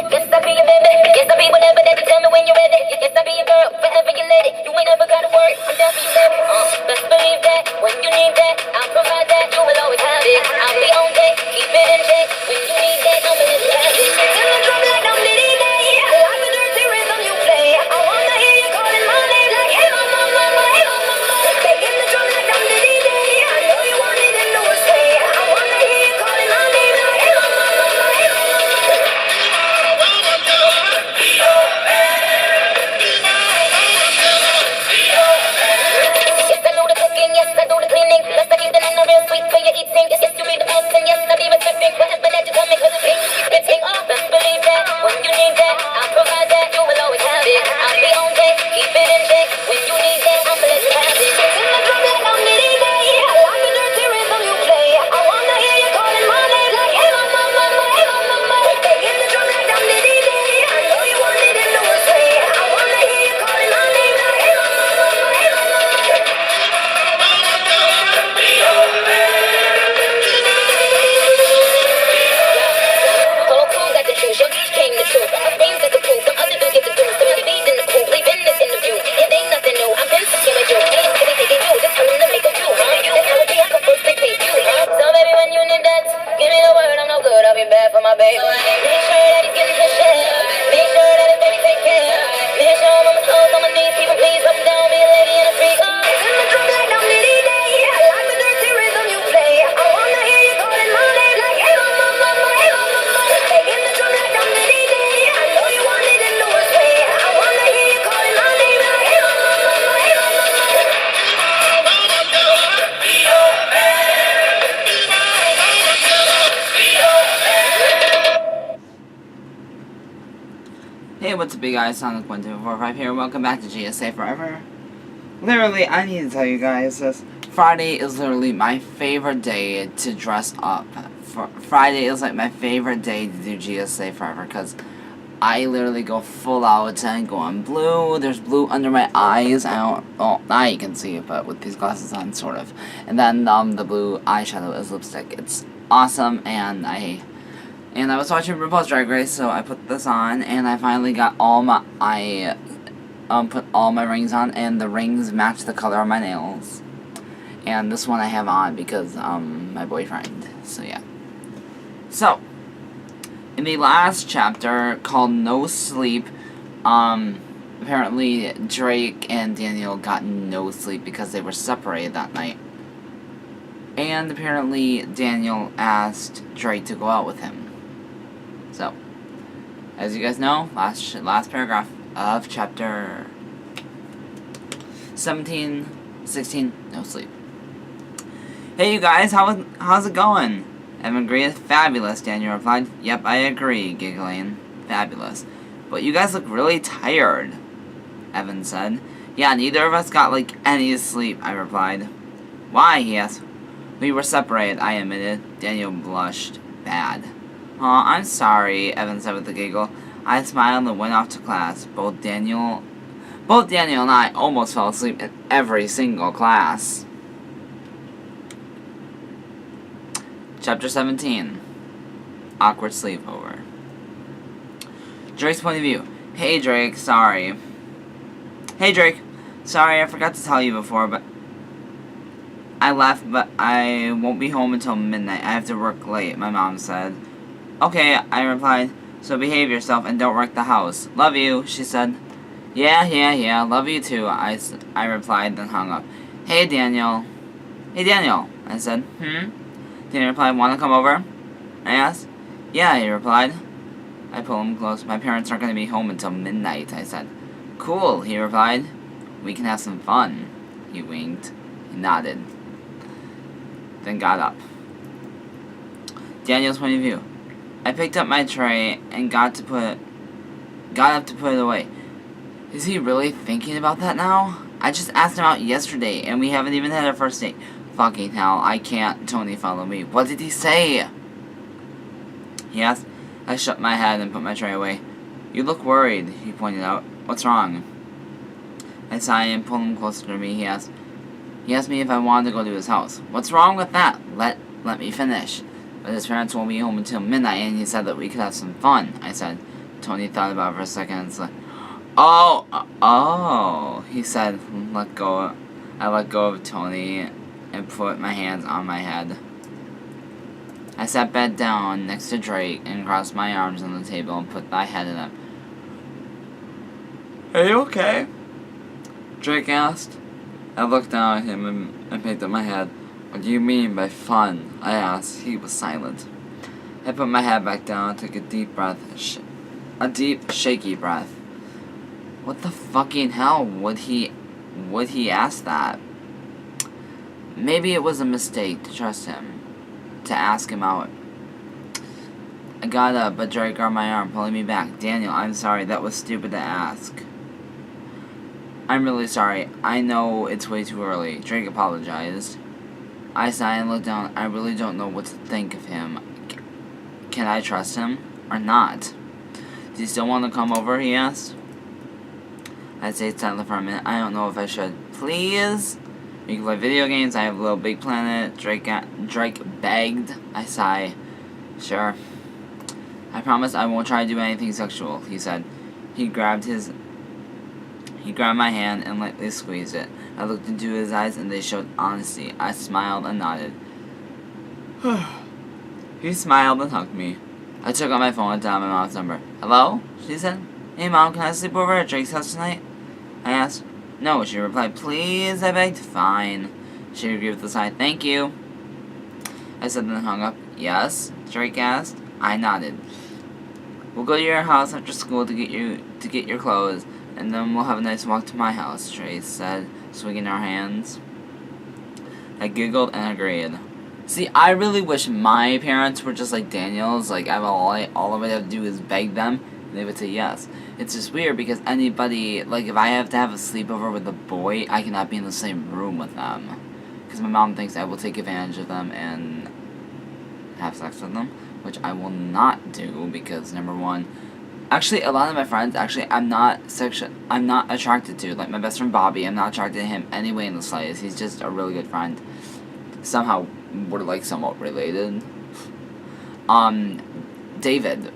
Yes, I be your baby. Yes, I be whatever that you tell me when you're ready. Yes, I be your girl, forever you let it. You ain't never gotta worry, I'm down for you, baby. Best believe that when you need that, I'll provide that. You will always have it. I'll be on deck, keep it in check. When you need that, I'ma let you have it. Till the drum like I'm Diddy Day. I like the dirty rhythm you play. I wanna hear you calling my name like hey mama, mama, hey mama, mama. Taking the drum like I'm Diddy Day. I know you want it in the worst way. I wanna hear you calling my name like hey mama, mama, hey yes, I know the cooking, yes, I do the cleaning. Plus, I keep the nine real sweet for your eating. Yes, yes, you be the boss, and yes, I be respecting. Whatever that you tell me, cause it's pink, you keep spitting. Best believe that, when you need that, I'll provide that. You will always have it. I'll be on deck, keep it in check. When you need that, I'ma let you have it. Till the drum like I'm Diddy Day. I like the dirty rhythm you play. I wanna hear you calling my name like hey mama, mama, hey mama, mama. Taking the drum like I'm Diddy Day. I know you want it in the worst way. I wanna hear you calling my name like hey mama, mama, hey mama, mama. Whole crew got the juice, your bitch came the truth. Her names is the proof, some other dudes get the juice. Some of the bees in the pool, leaving this interview. It ain't nothing new, I've been fucking with you. Ain't city taking you, just tell them to make a view, huh? That's how it be, I can first take you, huh? So baby, when you need that, give me the word, I'm no good, I'll be bad for my baby. Make sure that he's getting his share. Make sure that his baby take care. Make sure I'm on my toes, on my knees, keep it please, up and down, be a lady and a freak. In the drum like I'm Diddy Day. I like the dirty rhythm you play. I wanna hear you calling my name like hey mama, mama, hey mama, mama. Taking the drum like I'm Diddy Day. I know you want it in the worst way. I wanna hear you calling my name like hey mama, mama, hey mama, mama. Hey, what's up, you guys? Sonic1245 here. Welcome back to GSA Forever. Literally, I need to tell you guys this. Friday is literally my favorite day to dress up. Friday is like my favorite day to do GSA Forever because I literally go full out and go on blue. There's blue under my eyes. Now you can see it, but with these glasses on, sort of. And then the blue eyeshadow is lipstick. It's awesome, and I was watching RuPaul's Drag Race, so I put this on, and I finally got put all my rings on, and the rings match the color of my nails. And this one I have on because, my boyfriend, so yeah. So, in the last chapter, called No Sleep, apparently Drake and Daniel got no sleep because they were separated that night. And apparently Daniel asked Drake to go out with him. So, as you guys know, last paragraph of chapter 16, no sleep. Hey you guys, how's it going? Evan agreed. Fabulous, Daniel replied. Yep, I agree, giggling. Fabulous. But you guys look really tired, Evan said. Yeah, neither of us got like any sleep, I replied. Why, he asked. We were separated, I admitted. Daniel blushed. Bad. Aw, I'm sorry, Evan said with a giggle. I smiled and went off to class. Both Daniel and I almost fell asleep in every single class. Chapter 17. Awkward Sleepover. Drake's point of view. Hey Drake, sorry. Hey Drake, sorry I forgot to tell you before, but I left, but I won't be home until midnight. I have to work late, my mom said. Okay, I replied, so behave yourself and don't wreck the house. Love you, she said. Yeah, love you too, I replied, then hung up. Hey Daniel, I said. Daniel replied, wanna come over? I asked. Yeah, he replied. I pulled him close. My parents aren't gonna be home until midnight, I said. Cool, he replied. We can have some fun. He winked. He nodded. Then got up. Daniel's point of view. I picked up my tray and got up to put it away. Is he really thinking about that now? I just asked him out yesterday and we haven't even had our first date. Fucking hell, I can't. Tony followed me. What did he say? He asked. I shook my head and put my tray away. You look worried, he pointed out. What's wrong? I sighed and pulled him closer to me. He asked me if I wanted to go to his house. What's wrong with that? Let me finish. But his parents won't be home until midnight and he said that we could have some fun, I said. Tony thought about it for a second. It's like, oh, he said, let go. I let go of Tony and put my hands on my head. I sat back down next to Drake and crossed my arms on the table and put my head in them. Are you okay? Drake asked. I looked down at him and picked up my head. What do you mean by fun? I asked. He was silent. I put my head back down and took a deep breath. A deep, shaky breath. What the fucking hell would he ask that? Maybe it was a mistake to trust him, to ask him out. I got up, but Drake grabbed my arm, pulling me back. Daniel, I'm sorry, that was stupid to ask. I'm really sorry. I know it's way too early. Drake apologized. I sighed and looked down. I really don't know what to think of him. Can I trust him or not? Do you still want to come over? He asked. I stayed silent for a minute. I don't know if I should. Please? We can play video games. I have Little Big Planet. Drake begged. I sighed. Sure. I promise I won't try to do anything sexual, he said. He grabbed my hand and lightly squeezed it. I looked into his eyes and they showed honesty. I smiled and nodded. He smiled and hugged me. I took out my phone and dialed my mom's number. Hello? She said. Hey Mom, can I sleep over at Drake's house tonight? I asked. No, she replied. Please, I begged. Fine. She agreed with a sigh. Thank you. I said and then hung up. Yes? Drake asked. I nodded. We'll go to your house after school to get your clothes, and then we'll have a nice walk to my house, Trace said, swinging our hands. I giggled and agreed. See, I really wish my parents were just like Daniel's. Like, all I would have to do is beg them, and they would say yes. It's just weird because anybody, like, if I have to have a sleepover with a boy, I cannot be in the same room with them. Because my mom thinks I will take advantage of them and have sex with them, which I will not do because, number one, actually, a lot of my friends, I'm not attracted to. Like, my best friend Bobby, I'm not attracted to him anyway in the slightest. He's just a really good friend. Somehow, we're, like, somewhat related. David,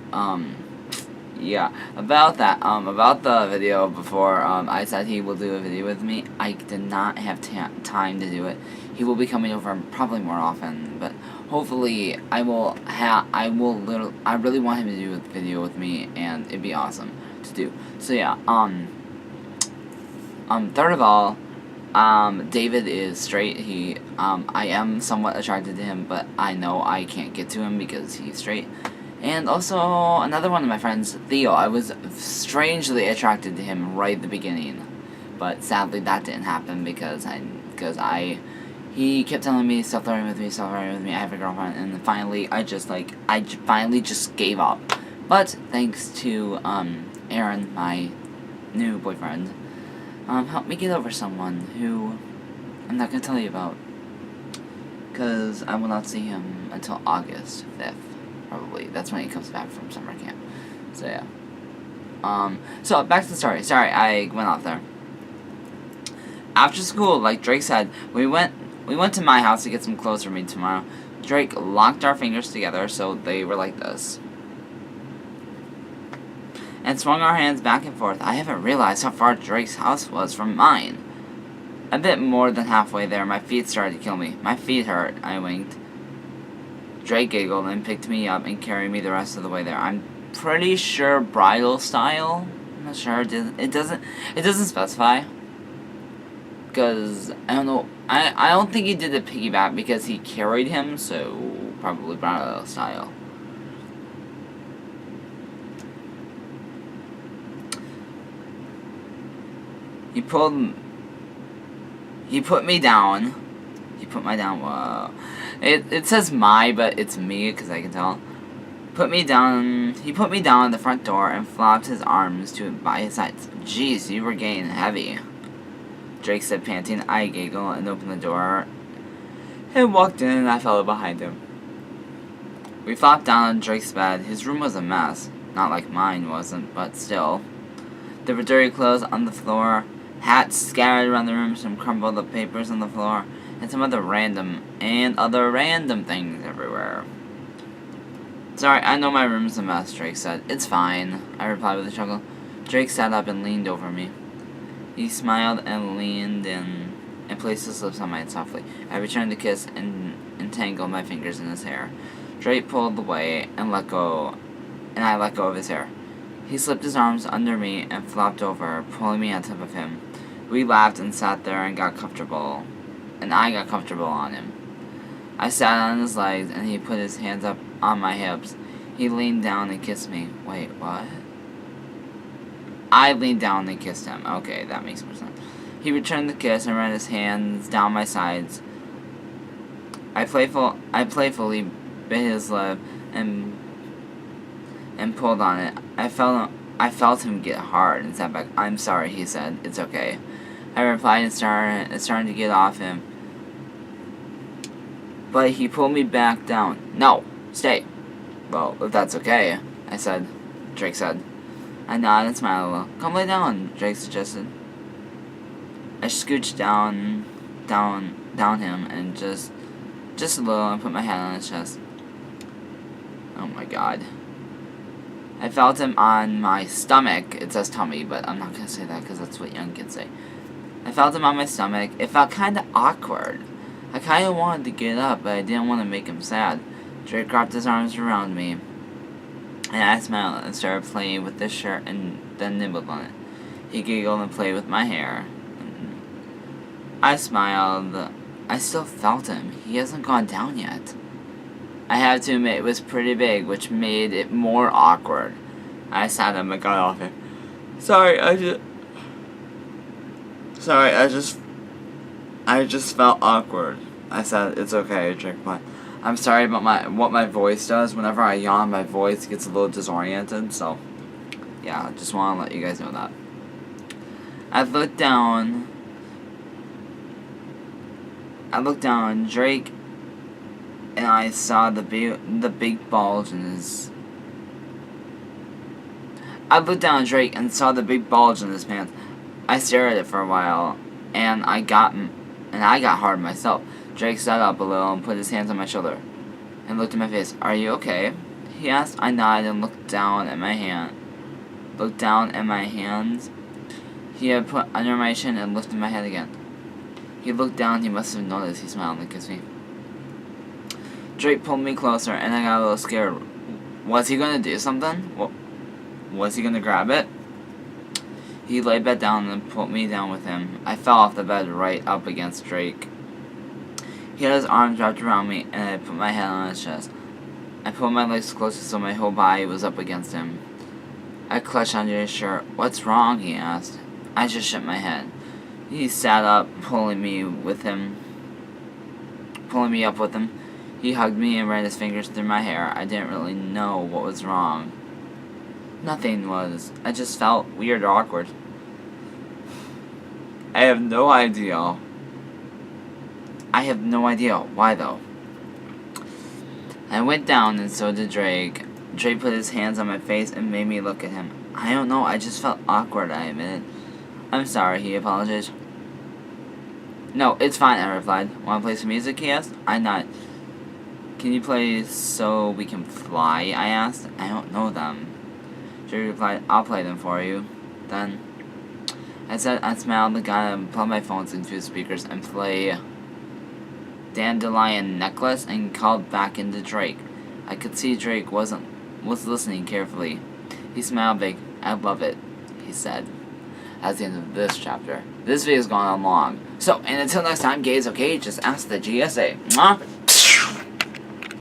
yeah, about that, about the video before, I said he will do a video with me. I did not have time to do it. He will be coming over probably more often, but hopefully I really want him to do a video with me, and it'd be awesome to do. So yeah, third of all, David is straight. I am somewhat attracted to him, but I know I can't get to him because he's straight. And also, another one of my friends, Theo, I was strangely attracted to him right at the beginning. But sadly, that didn't happen because he kept telling me, stop flirting with me, I have a girlfriend. And finally, I finally just gave up. But, thanks to, Aaron, my new boyfriend, helped me get over someone who I'm not going to tell you about. Because I will not see him until August 5th. Probably. That's when he comes back from summer camp. So, yeah. So, back to the story. Sorry, I went off there. After school, like Drake said, we went to my house to get some clothes for me tomorrow. Drake locked our fingers together so they were like this. And swung our hands back and forth. I haven't realized how far Drake's house was from mine. A bit more than halfway there, my feet started to kill me. My feet hurt, I winked. Drake giggled and picked me up and carried me the rest of the way there. I'm pretty sure bridal style. I'm not sure. It doesn't specify. Because, I don't know. I don't think he did the piggyback because he carried him, so probably bridal style. He put me down. Whoa. It says my, but it's me, because I can tell. He put me down at the front door and flopped his arms by his sides. Jeez, you were getting heavy. Drake said, panting. I giggled and opened the door and walked in, and I followed behind him. We flopped down on Drake's bed. His room was a mess. Not like mine wasn't, but still. There were dirty clothes on the floor, hats scattered around the room, some crumpled up papers on the floor, and some other random things everywhere. Sorry, I know my room's a mess, Drake said. It's fine, I replied with a chuckle. Drake sat up and leaned over me. He smiled and leaned in and placed his lips on mine softly. I returned the kiss and entangled my fingers in his hair. Drake pulled away and I let go of his hair. He slipped his arms under me and flopped over, pulling me on top of him. We laughed and sat there and got comfortable, and I got comfortable on him. I sat on his legs and he put his hands up on my hips. He leaned down and kissed me. Wait, what? I leaned down and kissed him. Okay, that makes more sense. He returned the kiss and ran his hands down my sides. I playfully bit his lip and pulled on it. I felt him get hard and sat back. I'm sorry, he said. It's okay. I replied and started to get off him. But he pulled me back down. No, stay. Well, if that's okay, I said. Drake said. I nodded and smiled a little. Come lay down, Drake suggested. I scooched down him and just a little and put my hand on his chest. Oh my god. I felt him on my stomach. It says tummy, but I'm not going to say that because that's what young kids say. I felt him on my stomach. It felt kind of awkward. I kind of wanted to get up, but I didn't want to make him sad. Drake wrapped his arms around me, and I smiled and started playing with his shirt and then nibbled on it. He giggled and played with my hair. I smiled. I still felt him. He hasn't gone down yet. I have to admit, it was pretty big, which made it more awkward. I sat up and got off it. I just felt awkward. I said, it's okay, Drake, but I'm sorry about what my voice does. Whenever I yawn, my voice gets a little disoriented, so yeah, I just want to let you guys know that. I looked down, Drake, and I saw the big bulge in his... I looked down at Drake and saw the big bulge in his pants. I stared at it for a while, and I got hard myself. Drake sat up a little and put his hands on my shoulder and looked at my face. Are you okay? He asked. I nodded and looked down at my hands he had put under my chin and lifted my head again. He looked down. He must have noticed. He smiled and kissed me. Drake pulled me closer, and I got a little scared. Was he going to do something? Was he going to grab it? He laid back down and put me down with him. I fell off the bed right up against Drake. He had his arms wrapped around me, and I put my head on his chest. I pulled my legs closer so my whole body was up against him. I clutched under his shirt. What's wrong? He asked. I just shook my head. He sat up, pulling me up with him. He hugged me and ran his fingers through my hair. I didn't really know what was wrong. Nothing was. I just felt weird or awkward. I have no idea. Why, though? I went down, and so did Drake. Drake put his hands on my face and made me look at him. I don't know, I just felt awkward, I admitted. I'm sorry, he apologized. No, it's fine, I replied. Want to play some music, he asked? I nodded. Can you play So We Can Fly, I asked. I don't know them. Drake replied, I'll play them for you. Then, I smiled and got and plugged my phones into the speakers and play Dandelion Necklace and called back into Drake. I could see Drake was listening carefully. He smiled big. I love it, he said. That's the end of this chapter. This video's gone on long. So, and until next time, guys, okay, just ask the GSA. Mwah!